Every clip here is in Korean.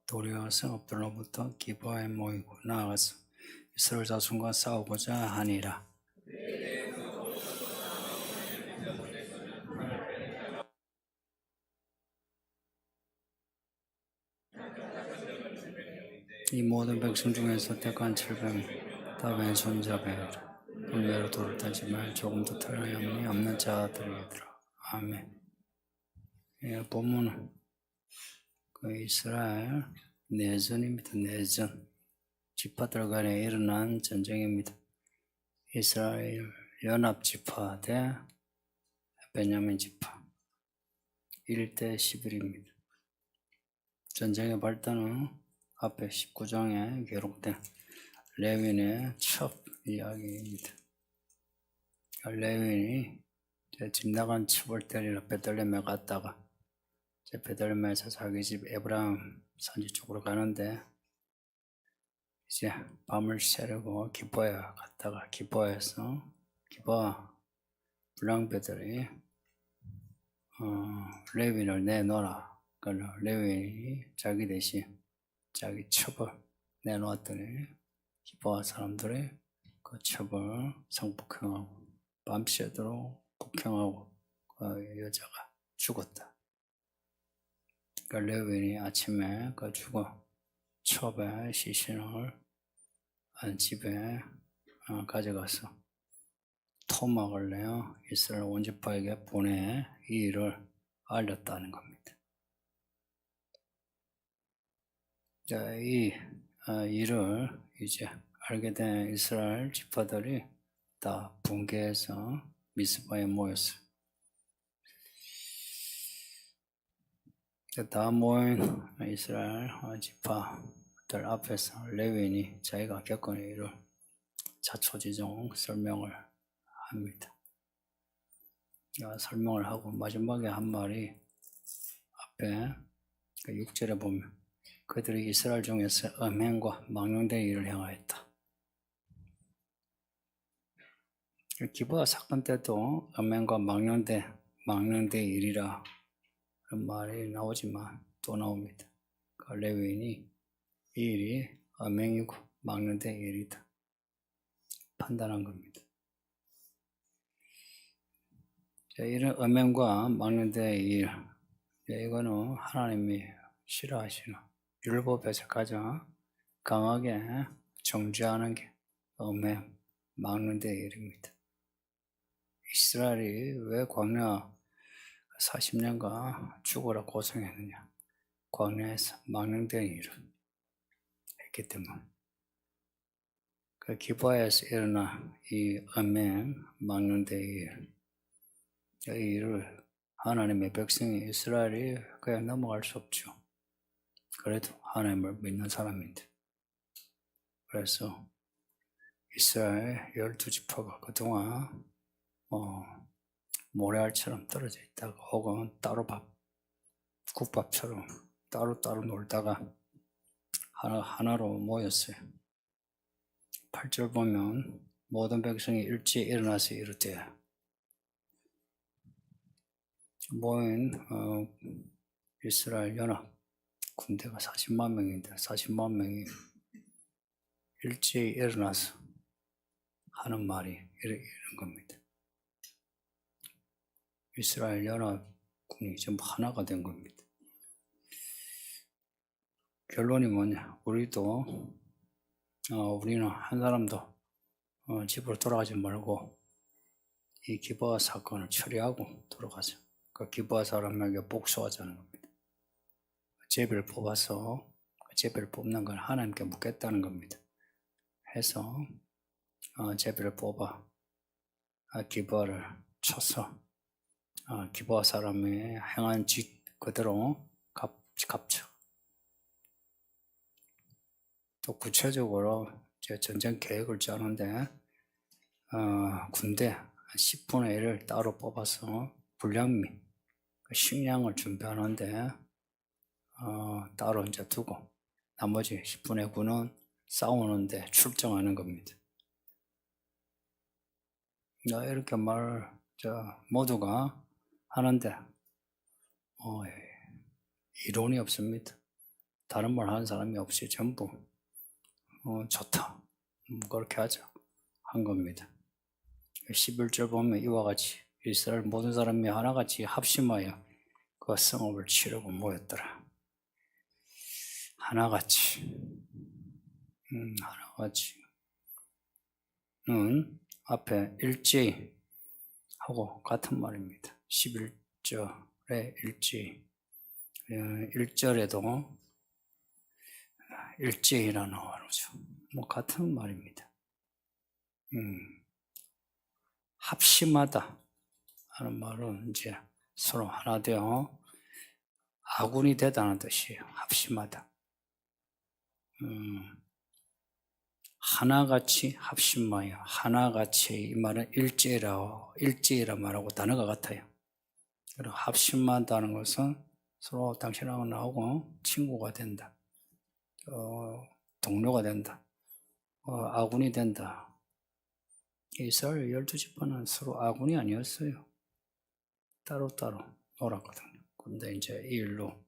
도리어 성읍들로부터 기브아에 모이고 나아가서 이스라엘 자손과 싸우고자 하니라. 이 모든 백성 중에서 택한 700명 다 왼손잡이라. 분배로 돌을 타지 말 조금도 틀림이 없는 자들이더라. 아멘. 예, 본문은 그 이스라엘 내전입니다. 내전. 지파들 간에 일어난 전쟁입니다. 이스라엘 연합지파 대 베냐민 지파 1대 11입니다. 전쟁의 발단은 앞에 19장에 기록된 레윈의 첫 이야기입니다. 레윈이 집 나간 첩을 때리러 베들레헴에 갔다가 베들레헴에서 자기 집 에브라임 산지 쪽으로 가는데 이제 밤을 새려고 기브아에 갔다가 기브아에서 기브아 불량배들이 레윈을 내놓아라. 그래서 레윈이 자기 대신 자기 첩을 내놓았더니 기브아 사람들이 그 첩을 성폭행하고 밤새도록 폭행하고 그 여자가 죽었다. 그 레윈이 아침에 그 죽어 첩의 시신을 집에 가져가서 토막을 내어 이스라엘 온 지파에게 보내 이 일을 알렸다는 겁니다. 자, 이 일을 이제 알게 된 이스라엘 지파들이 다 분개해서 미스바에 모였어요. 다 모인 이스라엘 지파들 앞에서 레윈이 자기가 겪은 일을 자초지종 설명을 합니다. 설명을 하고 마지막에 한 말이 앞에 6절에 보면 그들이 이스라엘 중에서 음행과 망령된 일을 행하였다. 기브아 사건 때도 음행과 망령된 일이라 그런 말이 나오지만 또 나옵니다. 그 레위인이 이 일이 음행이고 망령된 일이다 판단한 겁니다. 자, 이런 음행과 망령된 일, 이거는 하나님이 싫어하시는 율법에서 가장 강하게 정죄하는 게 음행, 망령된 일입니다. 이스라엘이 왜 광야 40년간 죽어라 고생했느냐? 광야에서 망령된 일을 했기 때문에. 그 기브아에서 일어난 이 음행, 망령된 일, 이 일을 하나님의 백성이 이스라엘이 그냥 넘어갈 수 없죠. 그래도 하나님을 믿는 사람인데. 그래서 이스라엘 12지파가 그동안 모래알처럼 떨어져 있다가 혹은 따로 국밥처럼 따로따로 놀다가 하나로 모였어요. 8절 보면 모든 백성이 일찍 일어나서 이르되 모인 이스라엘 연합 군대가 40만 명인데 40만 명이 일찍 일어나서 하는 말이 이런 겁니다. 이스라엘 연합군이 전부 하나가 된 겁니다. 결론이 뭐냐? 우리는 한 사람도 집으로 돌아가지 말고 이 기브아 사건을 처리하고 돌아가자. 그 기브아 사람에게 복수하자는 겁니다. 제비를 뽑아서 제비를 뽑는 건 하나님께 묻겠다는 겁니다. 해서 제비를 뽑아 기브아를 쳐서 기브아 사람이 행한 짓 그대로 갚죠. 또 구체적으로 제 전쟁 계획을 짜는데 군대 10분의 1을 따로 뽑아서 불량미 식량을 준비하는데 따로 이제 두고 나머지 10분의 9는 싸우는데 출정하는 겁니다. 이렇게 모두가 하는데 이론이 없습니다. 다른 말 하는 사람이 없이 전부 좋다. 그렇게 하자 한 겁니다. 11절 보면 이와 같이 이스라엘 모든 사람이 하나같이 합심하여 그 성읍을 치려고 모였더라. 하나같이 하나같이는 앞에 일제히 하고 같은 말입니다. 11절에 일제히 1절에도 일제히라는 말이죠. 같은 말입니다. 합심하다 하는 말은 이제 서로 하나 되어 아군이 되다는 뜻이에요. 합심하다. 하나같이 합심하여 하나같이 이 말은 일제히라 말하고 단어가 같아요. 그리고 합심하다는 것은 서로 당신하고 나하고 친구가 된다. 동료가 된다. 아군이 된다. 이스라엘 12지파는 서로 아군이 아니었어요. 따로따로 놀았거든요. 근데 이제 이 일로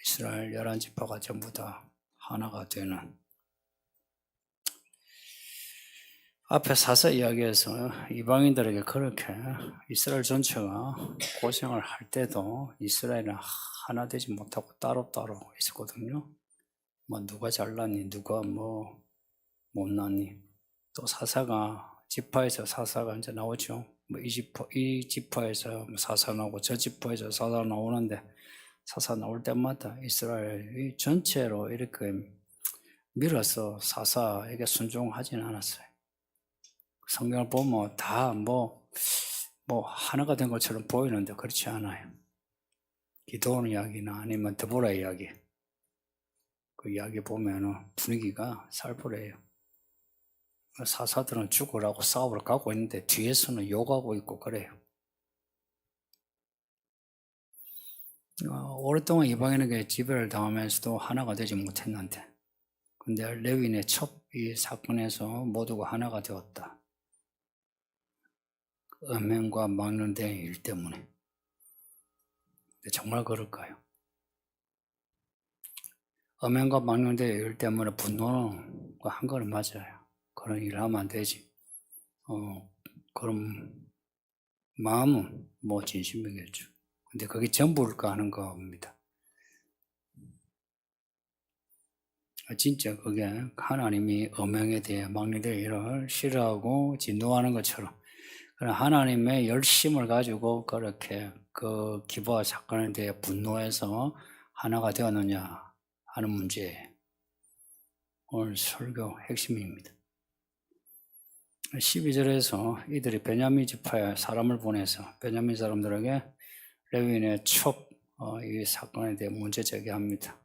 이스라엘 11지파가 전부 다 하나가 되는 앞에 사사 이야기에서 이방인들에게 그렇게 이스라엘 전체가 고생을 할 때도 이스라엘은 하나 되지 못하고 따로따로 있었거든요. 누가 잘났니, 누가 못났니. 또 지파에서 사사가 이제 나오죠. 이 지파에서 사사 나오고 저 지파에서 사사 나오는데 사사 나올 때마다 이스라엘이 전체로 이렇게 밀어서 사사에게 순종하지는 않았어요. 성경을 보면 다 하나가 된 것처럼 보이는데 그렇지 않아요. 기도원 이야기나 아니면 드보라 이야기, 그 이야기 보면은 분위기가 살벌해요. 사사들은 죽으라고 싸우러 가고 있는데 뒤에서는 욕하고 있고 그래요. 오랫동안 이방인에게 지배를 당하면서도 하나가 되지 못했는데, 근데 레위인의 이 사건에서 모두가 하나가 되었다. 음행과 막론된 일 때문에. 근데 정말 그럴까요? 음행과 막론된 일 때문에 분노는 한 거는 맞아요. 그런 일을 하면 안 되지. 그럼 마음은 진심이겠죠. 근데 그게 전부일까 하는 겁니다. 진짜 그게 하나님이 음행에 대해 막론된 일을 싫어하고 진노하는 것처럼 하나님의 열심을 가지고 그렇게 그 기브아 사건에 대해 분노해서 하나가 되었느냐 하는 문제예요. 오늘 설교 핵심입니다. 12절에서 이들이 베냐민 지파에 사람을 보내서 베냐민 사람들에게 레위인의 이 사건에 대해 문제 제기합니다.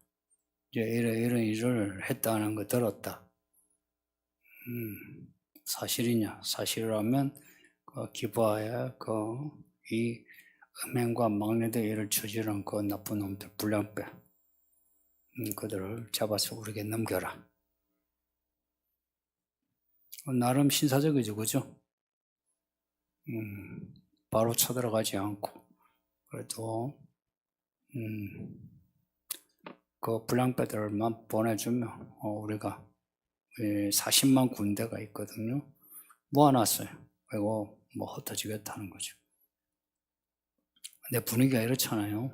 이제 이런 일을 했다는 거 들었다. 사실이냐? 사실이라면 기브아의 이 음행과 막내들 일을 저지른 그 나쁜 놈들, 불량배, 그들을 잡아서 우리에게 넘겨라. 나름 신사적이죠, 그죠? 바로 쳐들어가지 않고, 그래도, 그 불량배들만 보내주면, 우리가 40만 군대가 있거든요. 모아놨어요. 그리고 흩어지겠다는 거죠. 근데 분위기가 이렇잖아요.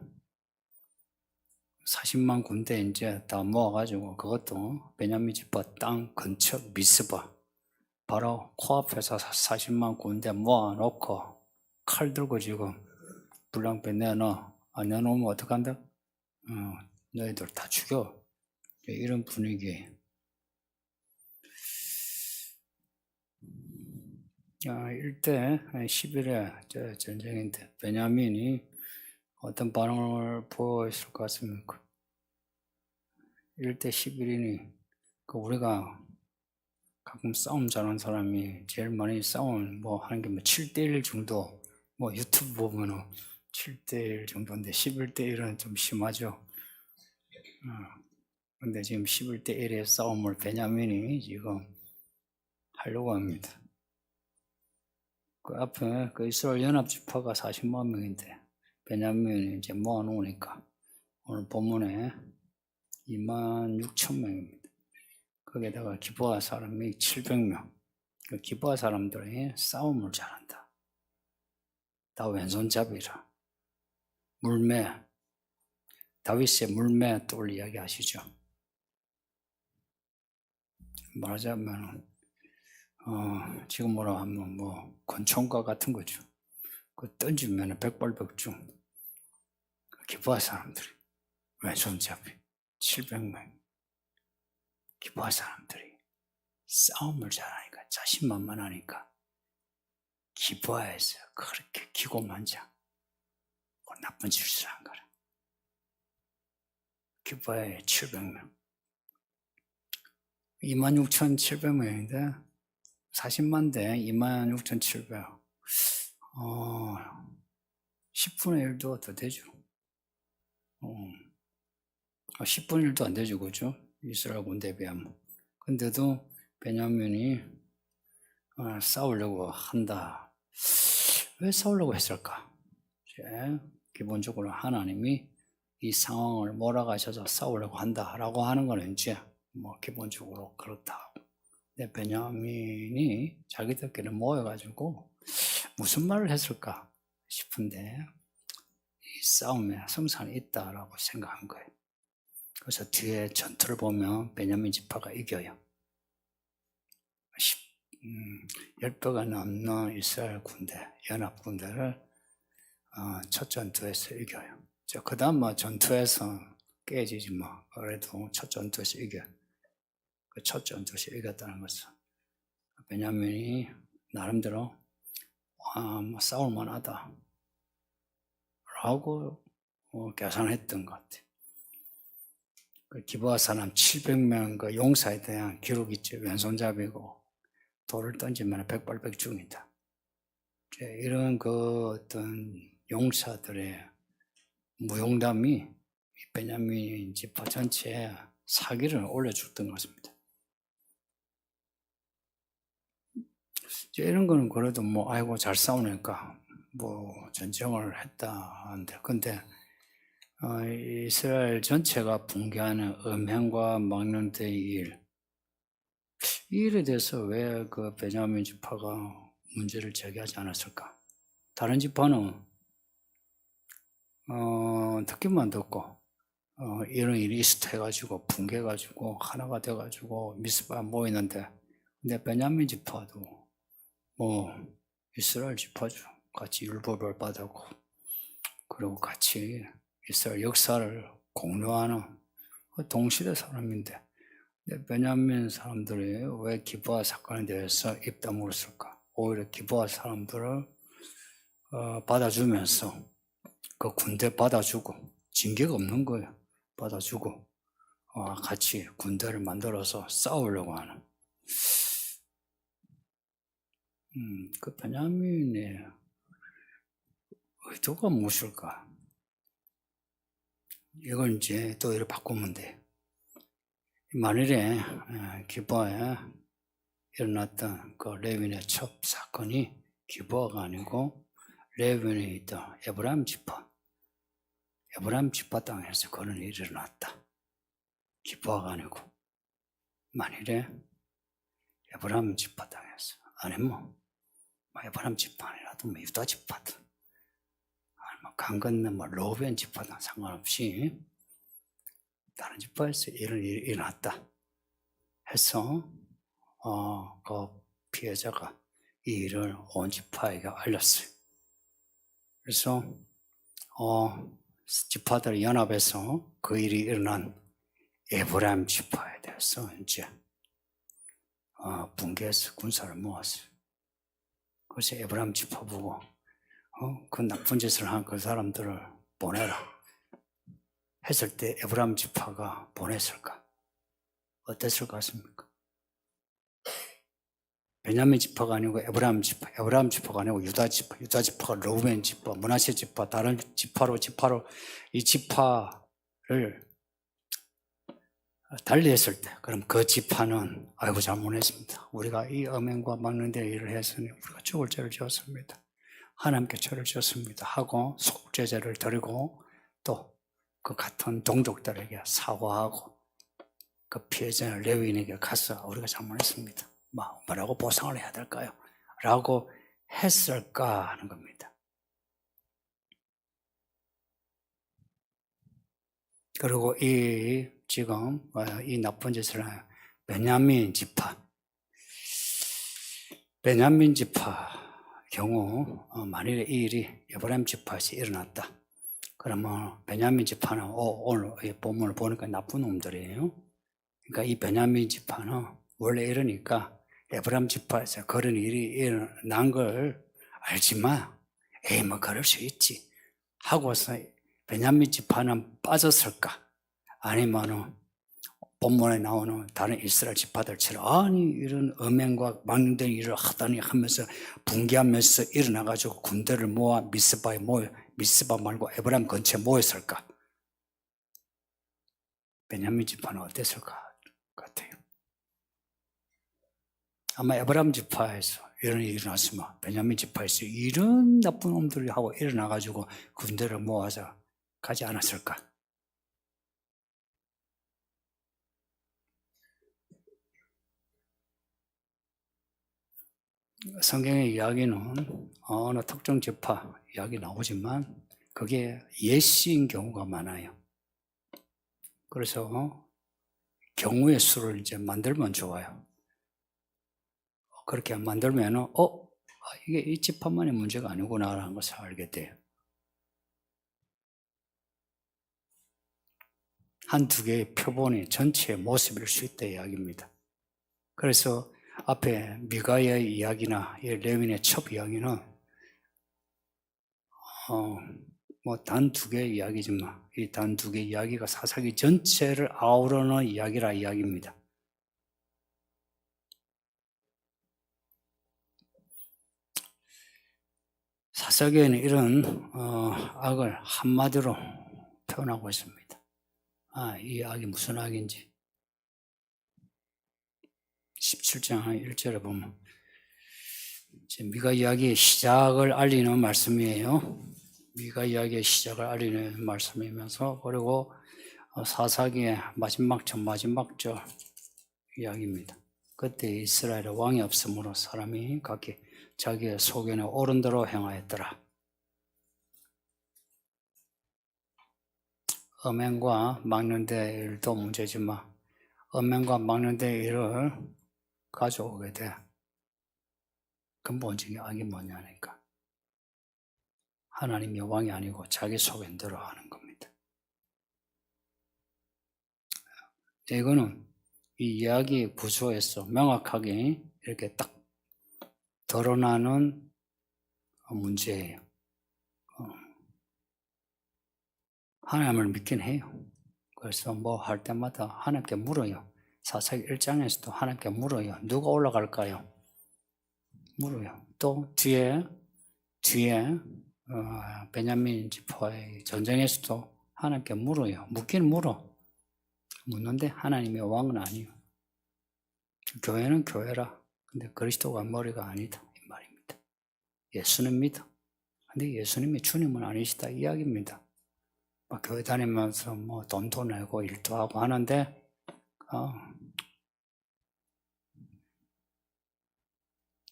40만 군대 이제 다 모아가지고 그것도 베냐민 지파 땅 근처 미스바 바로 코앞에서 40만 군대 모아놓고 칼 들고 지금 불량배 내놔. 내놓으면 어떡한다? 너희들 다 죽여. 이런 분위기. 일대 10일에 전쟁인데 베냐민이 어떤 반응을 보였을 것 같습니까? 1대 11이니 우리가 가끔 싸움 잘하는 사람이 제일 많이 싸움 하는 게 7대 1 정도, 유튜브 보면은 7대 1 정도인데 11대 1은 좀 심하죠. 근데 지금 11대 1의 싸움을 베냐민이 지금 하려고 합니다. 그 앞에 이스라엘 연합지파가 40만 명인데 베냐민이 이제 모아놓으니까 오늘 본문에 26,000명입니다. 거기에다가 기부하 사람이 700명. 그 기부하 사람들이 싸움을 잘한다. 다 왼손잡이라. 물매, 다윗의 물매 똘 이야기 아시죠? 말하자면 지금 뭐라 하면 뭐 권총과 같은 거죠. 그 던지면 백발백중. 기부하 사람들이 왼손잡이 700명. 기부하 사람들이 싸움을 잘하니까 자신만만하니까 기부하에서 그렇게 기고만장 나쁜 짓을 한 거라. 기부하에 700명. 26,700명인데 40만 대 26,700. 10분의 1도 더 되죠. 10분의 1도 안 되죠, 그죠? 이스라엘 군대에 비하면. 근데도 베냐민이 싸우려고 한다. 왜 싸우려고 했을까? 기본적으로 하나님이 이 상황을 몰아가셔서 싸우려고 한다라고 하는 거는 이제 뭐 기본적으로 그렇다. 근데 베냐민이 자기들끼리 모여가지고 무슨 말을 했을까 싶은데 이 싸움에 승산이 있다라고 생각한 거예요. 그래서 뒤에 전투를 보면 베냐민 지파가 이겨요. 10배가 넘는 이스라엘 군대, 연합 군대를 첫 전투에서 이겨요. 그 다음 뭐 전투에서 깨지지 뭐. 그래도 첫 전투에서 이겨요. 그 첫 전투에서 이겼다는 것은 베냐민이 나름대로 뭐 싸울만 하다 라고 계산했던 것 같아요. 그 기부하 사람 700명 그 용사에 대한 기록이 있죠. 왼손잡이고 돌을 던지면 백발백중이다. 이런 그 어떤 용사들의 무용담이 베냐민 지파 전체에 사기를 올려줬던 것입니다. 이런 거는 그래도 뭐 아이고 잘 싸우니까 뭐 전쟁을 했다 하는데, 근데 이스라엘 전체가 붕괴하는 음행과 망령되의 일, 이 일에 대해서 왜 그 베냐민 지파가 문제를 제기하지 않았을까? 다른 지파는 듣기만 듣고 이런 일이 있었다 해가지고 붕괴해가지고 하나가 돼가지고 미스바 모이는데, 근데 베냐민 지파도 뭐 이스라엘 지파죠. 같이 율법을 받았고 그리고 같이 이스라엘 역사를 공유하는 동시대 사람인데, 베냐민 사람들이 왜 기부하 사건에 대해서 입 다물었을까? 오히려 기부하 사람들을 받아주면서 그 군대 받아주고, 징계가 없는 거예요. 받아주고 같이 군대를 만들어서 싸우려고 하는 그 베냐민의 의도가 무엇일까? 이걸 이제 또 이렇게 바꾸면 돼. 만일에 기부하에 일어났던 그 레위인의 첩 사건이 기부하가 아니고 레위인에 있던 에브라임 지파 땅에서 그런 일이 일어났다. 기부하가 아니고, 만일에 에브라임 지파 땅에서, 아니면 에브라임 지파 아니라도 유다 지파든, 아니면 강 건너 로벤 지파든 상관없이 다른 지파에서 이런 일이 일어났다 해서 그 피해자가 이 일을 온 지파에게 알렸어요. 그래서 지파들이 연합해서 그 일이 일어난 에브라임 지파에 대해서 이제 붕괴해서 군사를 모았어요. 그래서 에브라임 지파 보고 그 나쁜 짓을 한 그 사람들을 보내라 했을 때 에브라임 지파가 보냈을까? 어땠을 것 같습니까? 베냐민 지파가 아니고 에브라임 지파가 아니고 유다 지파가 로벤 지파, 므낫세 지파, 다른 지파로 이 지파를 달리했을 때, 그럼 그 지파는 아이고 잘못했습니다. 우리가 이 음행과 막는데 일을 했으니 우리가 죽을 죄를 지었습니다. 하나님께 죄를 지었습니다 하고 속죄제를 드리고 또 그 같은 동족들에게 사과하고 그 피해자는 레위인에게 가서 우리가 잘못했습니다. 뭐라고 보상을 해야 될까요? 라고 했을까 하는 겁니다. 그리고 지금 이 나쁜 짓을 한 베냐민 지파 경우 만일에 이 일이 에브라임 지파에서 일어났다. 그러면 베냐민 지파는 오늘 이 본문을 보니까 나쁜 놈들이에요. 그러니까 이 베냐민 지파는 원래 이러니까 에브라임 지파에서 그런 일이 일어난 걸 알지만 뭐 그럴 수 있지 하고서 베냐민 지파는 빠졌을까? 아니면은 본문에 나오는 다른 이스라엘 지파들처럼 아니 이런 음행과 망령된 일을 하다니 하면서 분개하면서 일어나가지고 군대를 모아 미스바에 모여 미스바 말고 에브라임 근처에 모였을까? 베냐민 지파는 어땠을까 같아요. 아마 에브라임 지파에서 이런 일이 일어났으면 베냐민 지파에서 이런 나쁜 놈들이 하고 일어나가지고 군대를 모아서 가지 않았을까? 성경의 이야기는 어느 특정 지파 이야기 나오지만 그게 예시인 경우가 많아요. 그래서 경우의 수를 이제 만들면 좋아요. 그렇게 만들면은 이게 이 지파만의 문제가 아니구나라는 것을 알게 돼요. 한두 개의 표본이 전체의 모습일 수 있다 이야기입니다. 그래서 앞에 미가야의 이야기나 레위인의 첩 이야기는 단 두 개의 이야기지만 이 단 두 개의 이야기가 사사기 전체를 아우르는 이야기라 이야기입니다. 사사기에는 이런 악을 한마디로 표현하고 있습니다. 이 악이 무슨 악인지 17장 1절에 보면 미가 이야기의 시작을 알리는 말씀이에요. 미가 이야기의 시작을 알리는 말씀이면서 그리고 사사기의 마지막 절 이야기입니다. 그때 이스라엘에 왕이 없으므로 사람이 각기 자기의 소견에 옳은 대로 행하였더라. 음행과 막론된 일도 문제지만 음행과 막론된 일을 가져오게 돼. 근본적인 악이 뭐냐니까 하나님이 왕이 아니고 자기 소견대로 하는 겁니다. 이거는 이 이야기 구조에서 명확하게 이렇게 딱 드러나는 문제예요. 하나님을 믿긴 해요. 그래서 뭐 할 때마다 하나님께 물어요. 사사기 1장에서도 하나님께 물어요. 누가 올라갈까요? 물어요. 또 뒤에 베냐민 지파의 전쟁에서도 하나님께 물어요. 묻긴 물어. 묻는데 하나님의 왕은 아니에요. 교회는 교회라. 근데 그리스도가 머리가 아니다 이 말입니다. 예수는 믿어. 근데 예수님이 주님은 아니시다 이 이야기입니다. 교회 다니면서 돈도 내고 일도 하고 하는데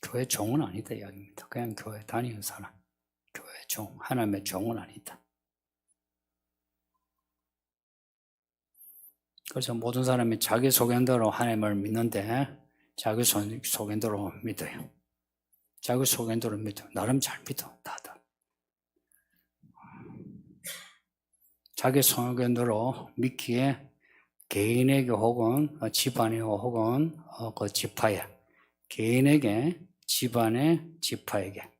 교회 종은 아니다 이야기입니다. 그냥 교회 다니는 사람, 교회 종, 하나님의 종은 아니다. 그래서 모든 사람이 자기 소견대로 하나님을 믿는데 자기 소견대로 믿어요. 자기 소견대로 믿어. 나름 잘 믿어 다들. 자기 소견대로 믿기에 개인에게 혹은 집안에 혹은 그 지파에 개인에게 집안에 지파에게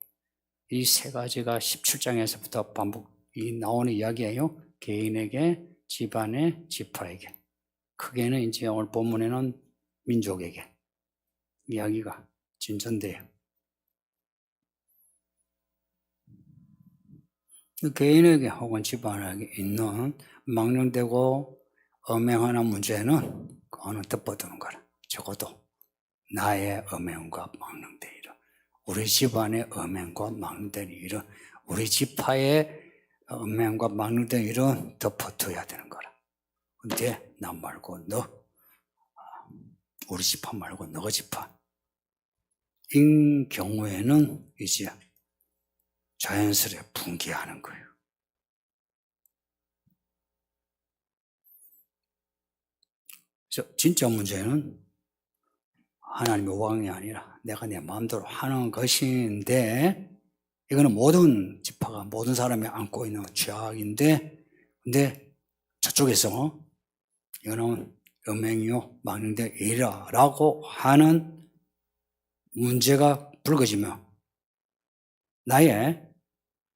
이 세 가지가 17장에서부터 반복이 나오는 이야기예요. 개인에게 집안에 지파에게 크게는 이제 오늘 본문에는 민족에게 이야기가 진전돼요. 개인에게 혹은 집안에게 있는 망령되고 음행하는 문제는 그거는 덮어두는 거라. 적어도 나의 음행과 망령된 일은 우리 집안의 음행과 망령된 일은 우리 지파의 음행과 망령된 일은 덮어둬야 되는 거라. 근데 나 말고 너, 우리 집안 말고 너 집안 인 경우에는 이제 자연스레 붕괴하는 거예요. 그래서 진짜 문제는 하나님의 왕이 아니라 내가 내 마음대로 하는 것인데, 이거는 모든 지파가, 모든 사람이 안고 있는 죄악인데, 근데 저쪽에서 이거는 음행이요 망령된 일이라고 하는 문제가 불거지며 나의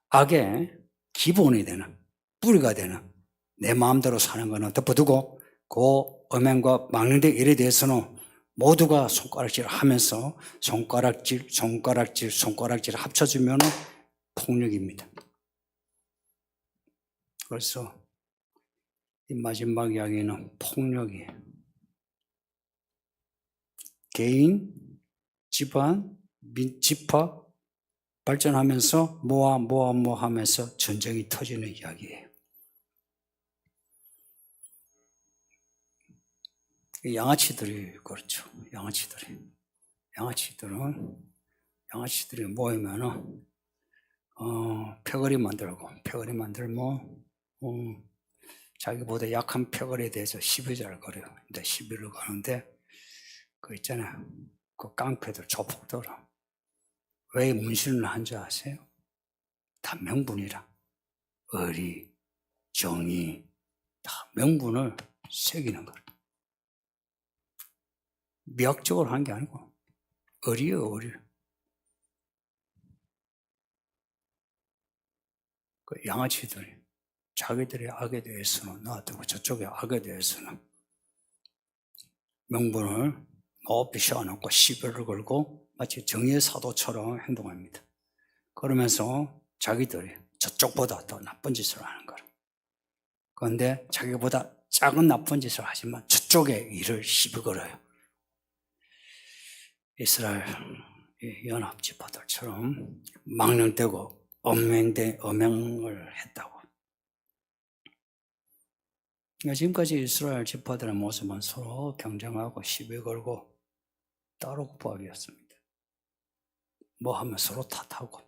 악의 기본이 되는, 뿌리가 되는 내 마음대로 사는 것은 덮어두고, 그 음행과 망령된 일에 대해서는 모두가 손가락질을 하면서 손가락질 합쳐주면 폭력입니다. 그래서 이 마지막 이야기는 폭력이에요. 개인, 집안, 지파 발전하면서 뭐 하면서 전쟁이 터지는 이야기예요. 양아치들이 그렇죠. 양아치들이 모이면은 패거리 만들고 자기보다 약한 패거리에 대해서 시비를 걸어요. 근데 시비를 거는데 그 있잖아요. 그 깡패들, 조폭들 왜 문신을 한 줄 아세요? 다 명분이라. 의리, 정의 다 명분을 새기는 거예요. 미학적으로 한 게 아니고 의리예요, 의리. 그 양아치들이 자기들의 악에 대해서는 놔두고 저쪽의 악에 대해서는 명분을 높이 세워놓고 시비를 걸고 마치 정의의 사도처럼 행동합니다. 그러면서 자기들이 저쪽보다 더 나쁜 짓을 하는 거예요. 그런데 자기보다 작은 나쁜 짓을 하지만 저쪽의 일을 시비 걸어요. 이스라엘 연합지파들처럼 망령되고 음행을 했다고. 지금까지 이스라엘 지파들의 모습은 서로 경쟁하고 시비 걸고 따로 구하기였습니다. 뭐 하면 서로 탓하고.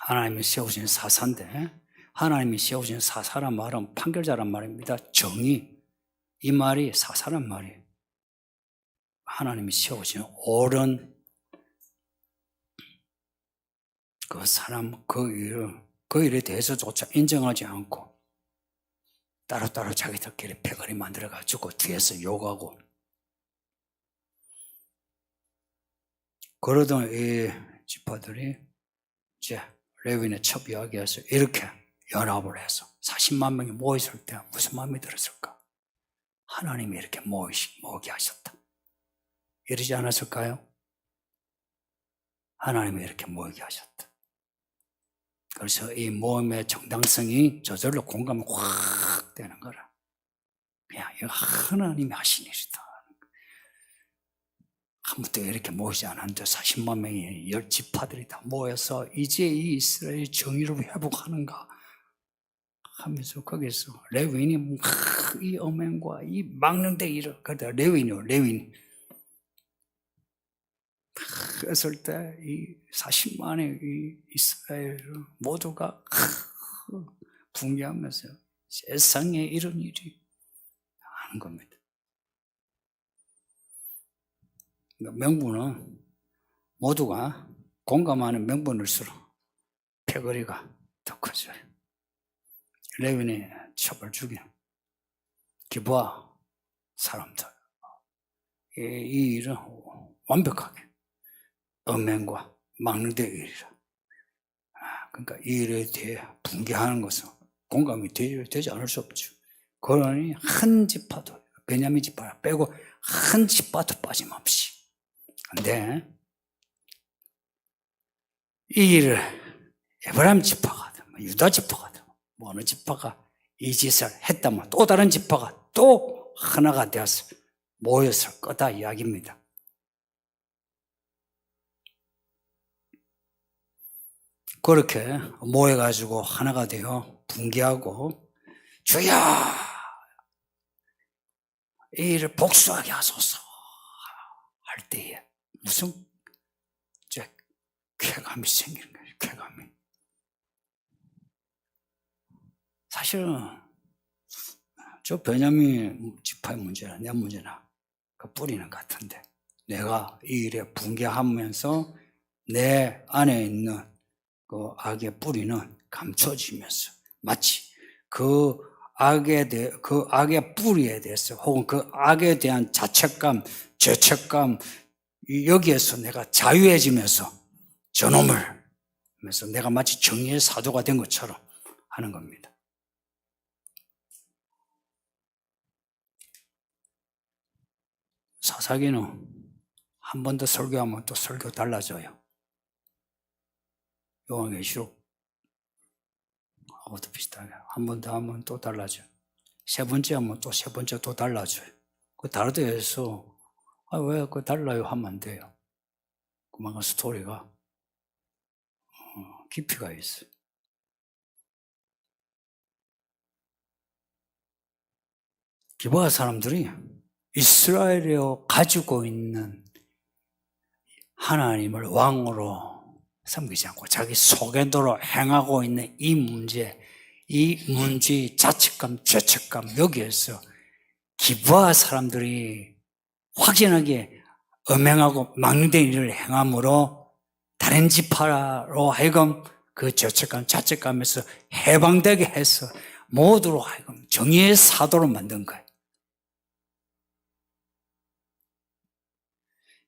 하나님이 세우신 사사인데, 하나님이 세우신 사사란 말은 판결자란 말입니다. 정의, 이 말이 사사란 말이에요. 하나님이 세우신 옳은 그 사람, 그 일에 대해서조차 인정하지 않고 따로따로 자기들끼리 패거리 만들어가지고 뒤에서 욕하고, 그러던 이 지파들이 이제 레위인의 첫 이야기에서 이렇게 연합을 해서 40만 명이 모였을 때 무슨 마음이 들었을까? 하나님이 이렇게 모으게 하셨다. 이러지 않았을까요? 하나님이 이렇게 모이게 하셨다. 그래서 이 모임의 정당성이 저절로 공감이 확 되는 거라. 그냥 이거 하나님이 하신 일이다. 아무도 이렇게 모이지 않았는데 40만 명의 10지파들이 다 모여서 이제 이 이스라엘 정의를 회복하는가 하면서 거기서 레위인이 이 음행과 이 망령된 일을, 그러다 레위인 그랬을 때 이 40만의 이 이스라엘 모두가 붕괴하면서 세상에 이런 일이 하는 겁니다. 명분은 모두가 공감하는 명분일수록 패거리가 더 커져요. 레위인의 첩을 죽인 기브아 사람들, 이 일은 완벽하게 음행과 망령된 일이라. 그러니까 이 일에 대해 붕괴하는 것은 공감이 되지 않을 수 없죠. 그러니 한 지파도, 베냐민 지파 빼고 한 지파도 빠짐없이. 근데 이 일을 에브라임 지파가 되면, 유다 지파가 되면, 어느 지파가 이 짓을 했다면 또 다른 지파가 또 하나가 되어서 모였을 거다 이야기입니다. 그렇게 모여가지고 하나가 되어 분개하고 주여 이 일을 복수하게 하소서 할 때에 무슨 쾌감이 생기는 거예요. 쾌감이. 사실은 저 베냐민 지파의 문제나 내 문제나 그 뿌리는 같은데 내가 이 일에 분개하면서 내 안에 있는 그 악의 뿌리는 감춰지면서 마치 그 악의 뿌리에 대해서 혹은 그 악에 대한 자책감, 죄책감 여기에서 내가 자유해지면서 저놈을 하면서 내가 마치 정의의 사도가 된 것처럼 하는 겁니다. 사사기는 한 번 더 설교하면 또 설교 달라져요. 요한계시록 하고도 비슷하게 한 번 더 하면 또 달라져요. 세 번째 하면 또 세 번째 또 달라져요. 그 다르다 해서 왜 그 달라요 하면 안 돼요. 그만큼 스토리가 깊이가 있어요. 기브아 사람들이 이스라엘에 가지고 있는 하나님을 왕으로 섬기지 않고 자기 속에대로 행하고 있는 이 문제의 자책감, 죄책감 여기에서 기브아 사람들이 확연하게 엄행하고 망령된 일을 행함으로 다른 지파로 하여금 그 죄책감, 자책감에서 해방되게 해서 모두로 하여금 정의의 사도로 만든 거예요.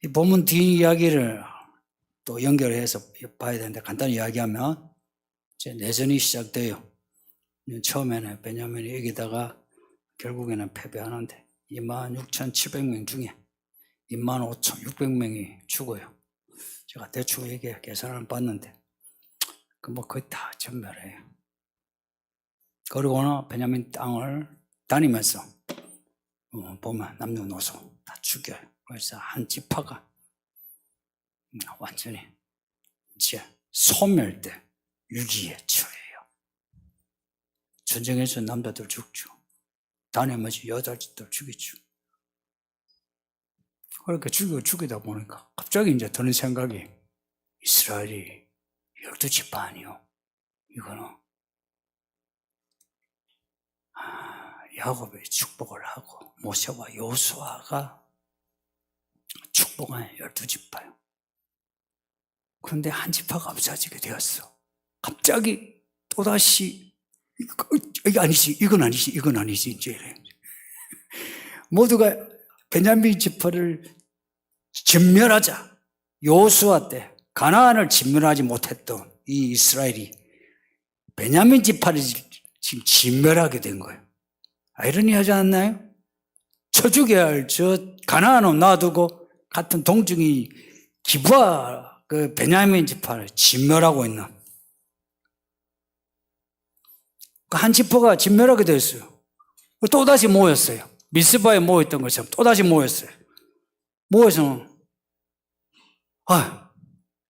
이 본문 뒤 이야기를 또 연결해서 봐야 되는데 간단히 이야기하면 이제 내전이 시작돼요. 처음에는 베냐민이 이기다가 결국에는 패배하는데 26,700명 중에 25,600명이 죽어요. 제가 대충 이게 계산을 봤는데 뭐 거의 다 전멸해요. 그러고는 베냐민 땅을 다니면서 보면 남녀노소 다 죽여요. 그래서 한 지파가 완전히 이제 소멸돼 위기에 처해요. 전쟁에서 남자들 죽죠. 다니면서 여자들 죽이죠. 그렇게 죽이다 보니까 갑자기 이제 드는 생각이 이스라엘이 12지파 아니요. 이거는 야곱의 축복을 하고 모세와 여호수아가 축복한 12지파요. 그런데 한 지파가 없어지게 되었어. 갑자기 또다시 이거 아니지, 이건 아니지, 이건 아니지 이제 이래. 모두가 베냐민 지파를 진멸하자. 여호수아 때 가나안을 진멸하지 못했던 이 이스라엘이 베냐민 지파를 지금 진멸하게 된 거예요. 아이러니하지 않나요? 쳐죽여야 할 저 가나안은 놔두고 같은 동중이 기브아 그 베냐민 지파를 진멸하고 있는 한 지파가 진멸하게 됐어요. 또다시 모였어요. 미스바에 모였던 것처럼 또다시 모였어요. 모여서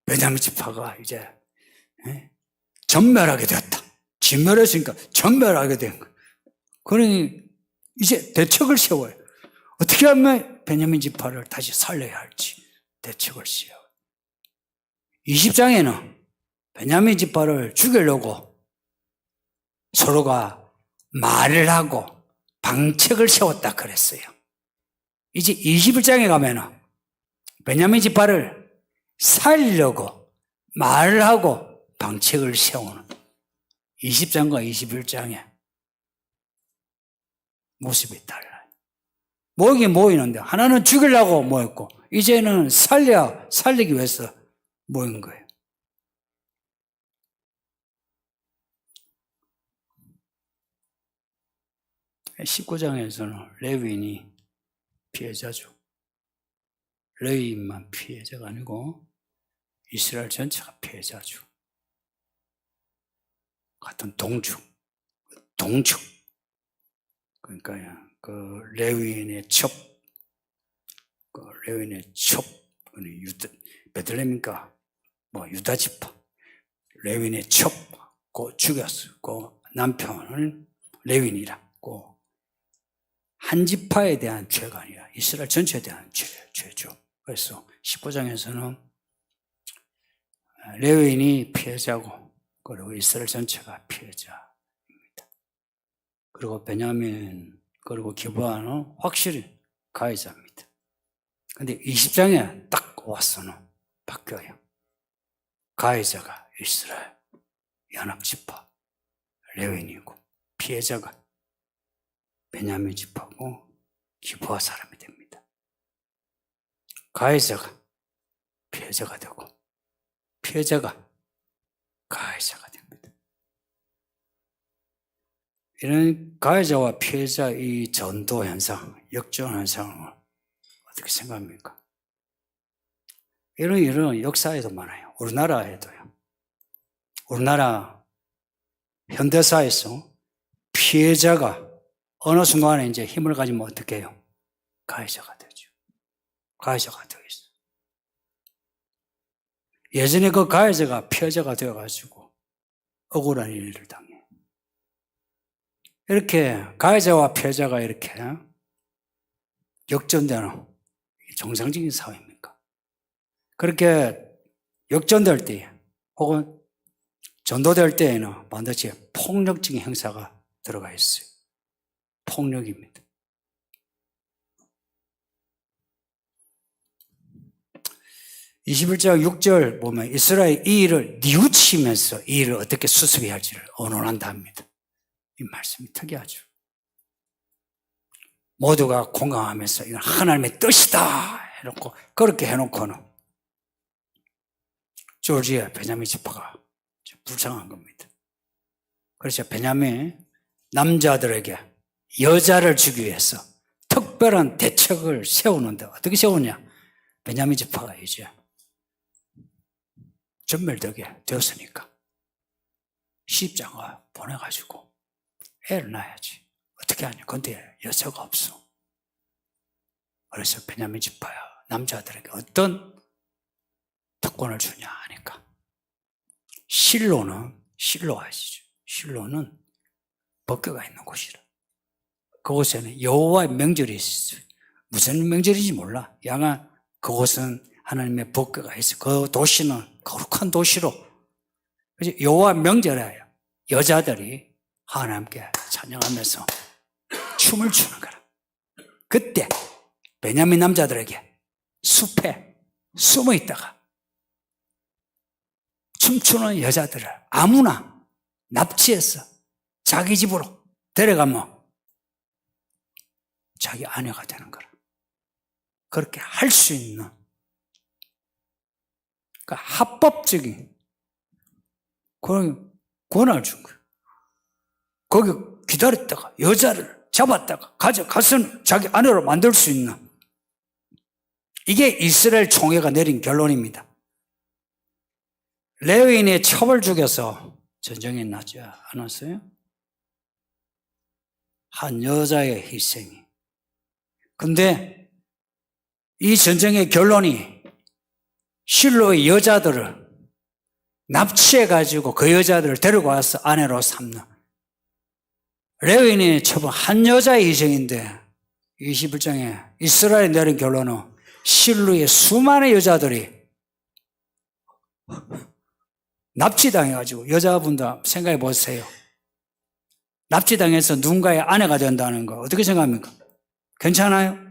베냐민 지파가 이제 전멸하게 되었다. 진멸했으니까 전멸하게 된 거예요. 그러니 이제 대책을 세워요. 어떻게 하면 베냐민 지파를 다시 살려야 할지 대책을 세워요. 20장에는 베냐민 지파를 죽이려고 서로가 말을 하고 방책을 세웠다 그랬어요. 이제 21장에 가면은 베냐민 지파를 살리려고 말을 하고 방책을 세우는 20장과 21장에 모습이 달라요. 모이긴 모이는데 하나는 죽이려고 모였고 이제는 살리기 위해서 모인 거예요. 네. 19장에서는 레위인이 피해자죠. 레위인만 피해자가 아니고 이스라엘 전체가 피해자죠. 같은 동족. 그러니까 그 레위인의 첩, 베들레헴이니까 유다 지파. 레윈의 첩고 죽였어요. 그 남편을 레윈이라고. 한 지파에 대한 죄가 아니라 이스라엘 전체에 대한 죄죠. 그래서 19장에서는 레윈이 피해자고, 그리고 이스라엘 전체가 피해자입니다. 그리고 베냐민, 그리고 기브아는 확실히 가해자입니다. 근데 20장에 딱 와서는 바뀌어요. 가해자가 이스라엘 연합지파 레윈이고, 피해자가 베냐민 지파고 기브아 사람이 됩니다. 가해자가 피해자가 되고, 피해자가 가해자가 됩니다. 이런 가해자와 피해자 이 전도 현상, 역전 현상을 어떻게 생각합니까? 이런 일은 역사에도 많아요. 우리나라에도요. 우리나라 현대사에서 피해자가 어느 순간에 이제 힘을 가지면 어떻게 해요? 가해자가 되죠. 가해자가 되어 있어요. 예전에 그 가해자가 피해자가 되어가지고 억울한 일을 당해요. 이렇게 가해자와 피해자가 이렇게 역전되는 정상적인 사회입니까? 그렇게 역전될 때 혹은 전도될 때에는 반드시 폭력적인 행사가 들어가 있어요. 폭력입니다. 21장 6절 보면 이스라엘 이 일을 뉘우치면서 이 일을 어떻게 수습해야 할지를 언론한다 합니다. 이 말씀이 특이하죠. 모두가 공감하면서 이건 하나님의 뜻이다 해놓고, 그렇게 해놓고는 조지아 베냐민 지파가 불쌍한 겁니다. 그래서 베냐민 남자들에게 여자를 주기 위해서 특별한 대책을 세우는데 어떻게 세우냐? 베냐민 지파가 이제 전멸되게 되었으니까 시집장가 보내가지고 애를 낳아야지. 어떻게 하냐? 근데 여자가 없어. 그래서 베냐민 지파야 남자들에게 어떤 특권을 주냐 하니까 실로 아시죠? 실로는 법궤가 있는 곳이라. 그곳에는 여호와의 명절이 있어요. 무슨 명절인지 몰라. 양아 그곳은 하나님의 법궤가 있어. 그 도시는 거룩한 도시로. 그래서 여호와 명절에 여자들이 하나님께 찬양하면서 춤을 추는 거라. 그때 베냐민 남자들에게 숲에 숨어 있다가 춤추는 여자들을 아무나 납치해서 자기 집으로 데려가면 자기 아내가 되는 거라. 그렇게 할 수 있는, 그러니까 합법적인 그런 권한을 준 거예요. 거기 기다렸다가 여자를 잡았다가 가져가서는 자기 아내로 만들 수 있는, 이게 이스라엘 총회가 내린 결론입니다. 레위인의 첩을 죽여서 전쟁이 나지 않았어요? 한 여자의 희생이. 근데 이 전쟁의 결론이 실로의 여자들을 납치해가지고 그 여자들을 데리고 와서 아내로 삼는, 레위인의 첩은 한 여자의 희생인데 21장에 이스라엘이 내린 결론은 실로의 수많은 여자들이 납치당해가지고, 여자분들 생각해 보세요. 납치당해서 누군가의 아내가 된다는 거 어떻게 생각합니까? 괜찮아요?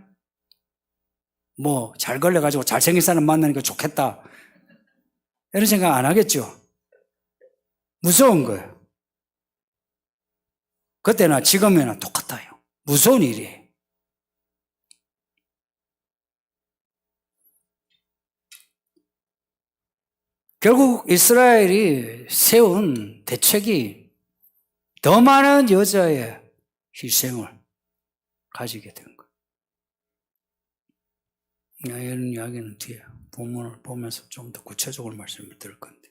뭐 잘 걸려가지고 잘생긴 사람 만나니까 좋겠다 이런 생각 안 하겠죠? 무서운 거예요. 그때나 지금이나 똑같아요. 무서운 일이에요. 결국 이스라엘이 세운 대책이 더 많은 여자의 희생을 가지게 된 거예요. 이런 이야기는 뒤에 본문을 보면서 좀 더 구체적으로 말씀을 드릴 건데,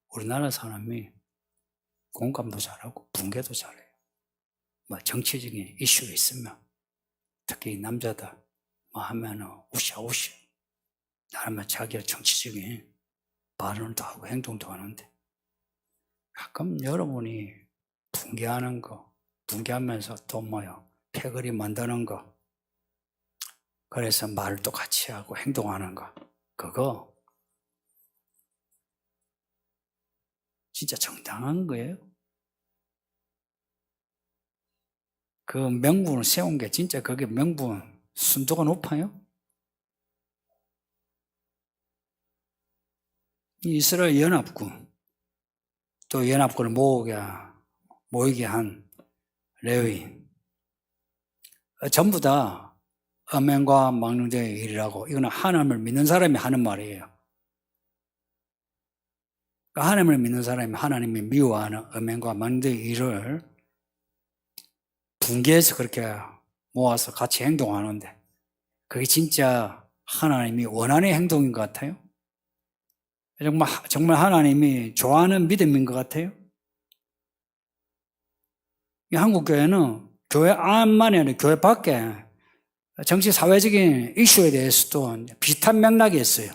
우리나라 사람이 공감도 잘하고 분개도 잘해요. 뭐 정치적인 이슈가 있으면 특히 남자다 뭐 하면은 우샤우샤 나름의 자기의 정치적인 발언도 하고 행동도 하는데 가끔 여러분이 붕괴하는 거, 붕괴하면서 또 뭐요? 패거리 만드는 거, 그래서 말도 같이 하고 행동하는 거, 그거 진짜 정당한 거예요? 그 명분을 세운 게 진짜 그게 명분, 순도가 높아요? 이스라엘 연합군, 또 연합군을 모이게 한 레위인, 전부 다 음행과 망령된 일이라고, 이거는 하나님을 믿는 사람이 하는 말이에요. 하나님을 믿는 사람이 하나님이 미워하는 음행과 망령된 일을 분개해서 그렇게 모아서 같이 행동하는데 그게 진짜 하나님이 원하는 행동인 것 같아요? 정말 하나님이 좋아하는 믿음인 것 같아요? 이 한국교회는 교회 안만이 아니라 교회 밖에 정치 사회적인 이슈에 대해서도 비슷한 맥락이 있어요.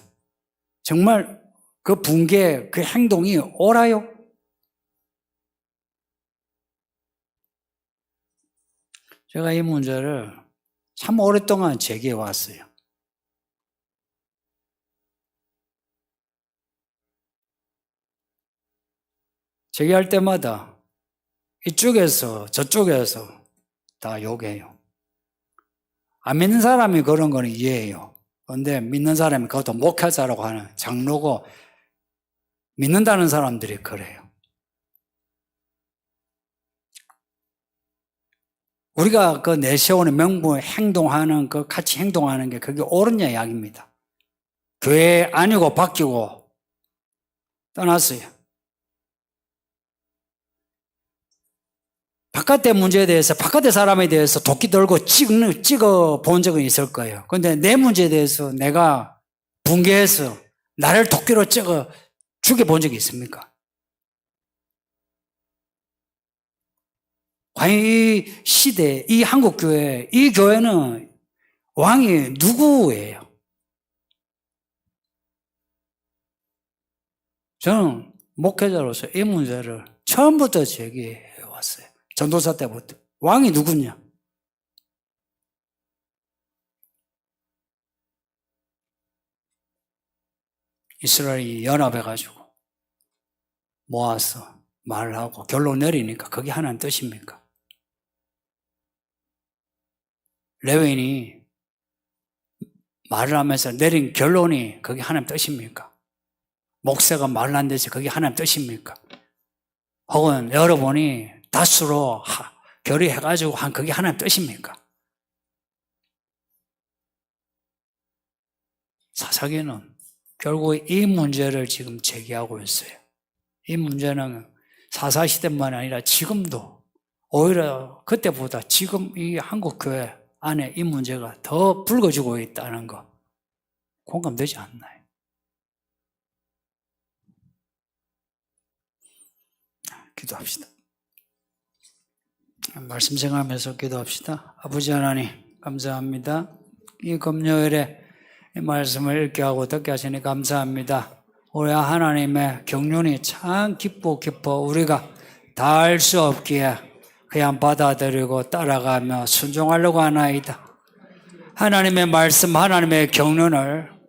정말 그 붕괴, 그 행동이 옳아요? 제가 이 문제를 참 오랫동안 제기해 왔어요. 제기할 때마다 이쪽에서 저쪽에서 다 욕해요. 안 믿는 사람이 그런 거는 이해해요. 그런데 믿는 사람이 그것도 목회자라고 하는 장로고 믿는다는 사람들이 그래요. 우리가 그 내세우는 명분 행동하는 그 같이 행동하는 게 그게 옳은 이야기입니다. 교회 아니고 바뀌고 떠났어요. 바깥의 문제에 대해서 바깥의 사람에 대해서 도끼 들고 찍어 본 적은 있을 거예요. 그런데 내 문제에 대해서 내가 붕괴해서 나를 도끼로 찍어 죽여본 적이 있습니까? 과연 이 시대, 이 한국교회, 이 교회는 왕이 누구예요? 저는 목회자로서 이 문제를 처음부터 제기해 왔어요. 전도사 때부터. 왕이 누구냐? 이스라엘이 연합해가지고 모아서 말을 하고 결론 내리니까 그게 하나님 뜻입니까? 레위인이 말을 하면서 내린 결론이 그게 하나님 뜻입니까? 목사가 말을 한 데서 그게 하나님 뜻입니까? 혹은 여러분이 다수로 결의해가지고 한 그게 하나님 뜻입니까? 사사기는 결국 이 문제를 지금 제기하고 있어요. 이 문제는 사사시대만 아니라 지금도 오히려 그때보다 지금 이 한국교회 안에 이 문제가 더 불거지고 있다는 거 공감되지 않나요? 기도합시다. 말씀 생각하면서 기도합시다. 아버지 하나님 감사합니다. 이 금요일에 이 말씀을 읽게 하고 듣게 하시니 감사합니다. 우리 하나님의 경륜이 참 깊어 우리가 다 알 수 없기에 그냥 받아들이고 따라가며 순종하려고 하나이다. 하나님의 말씀, 하나님의 경륜을